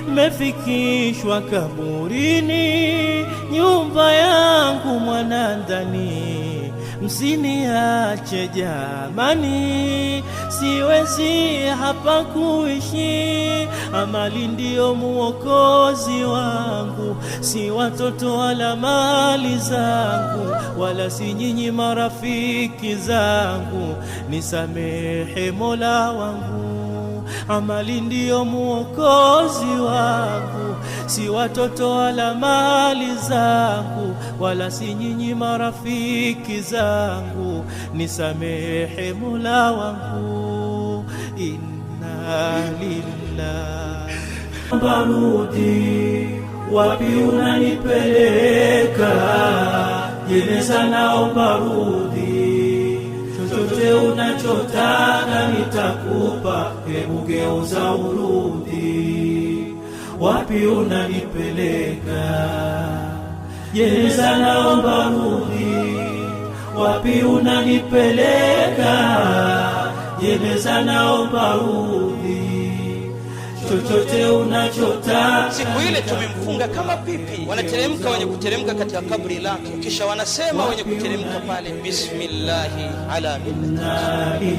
mefikishwa kaburini, nyumba yangu mwanandani, msiniache jamani, siwezi hapa kuishi, amali ndio muokozi wangu, si watoto wala mali zangu, wala si nyinyi marafiki zangu, nisamehe Mola wangu, amali ndio muokozi wangu, si watoto wala mali zangu, wala si nyinyi marafiki zangu, nisamehe Mola wangu, inna lillahi. Barudi, wapi unanipeleka? Jeneza naomba rudi, chochote unachotaka nitakupa, hebu geuza urudi. Wapi unanipeleka? Jeneza naomba rudi, wapi unanipeleka? Jeneza naomba rudi, chochote unachotaka. Siku ile tumemfunga kama pipi, wanateremka wenye kuteremka katika kaburi lake, kisha wanasema wenye kuteremka pale, bismillahi ala millati.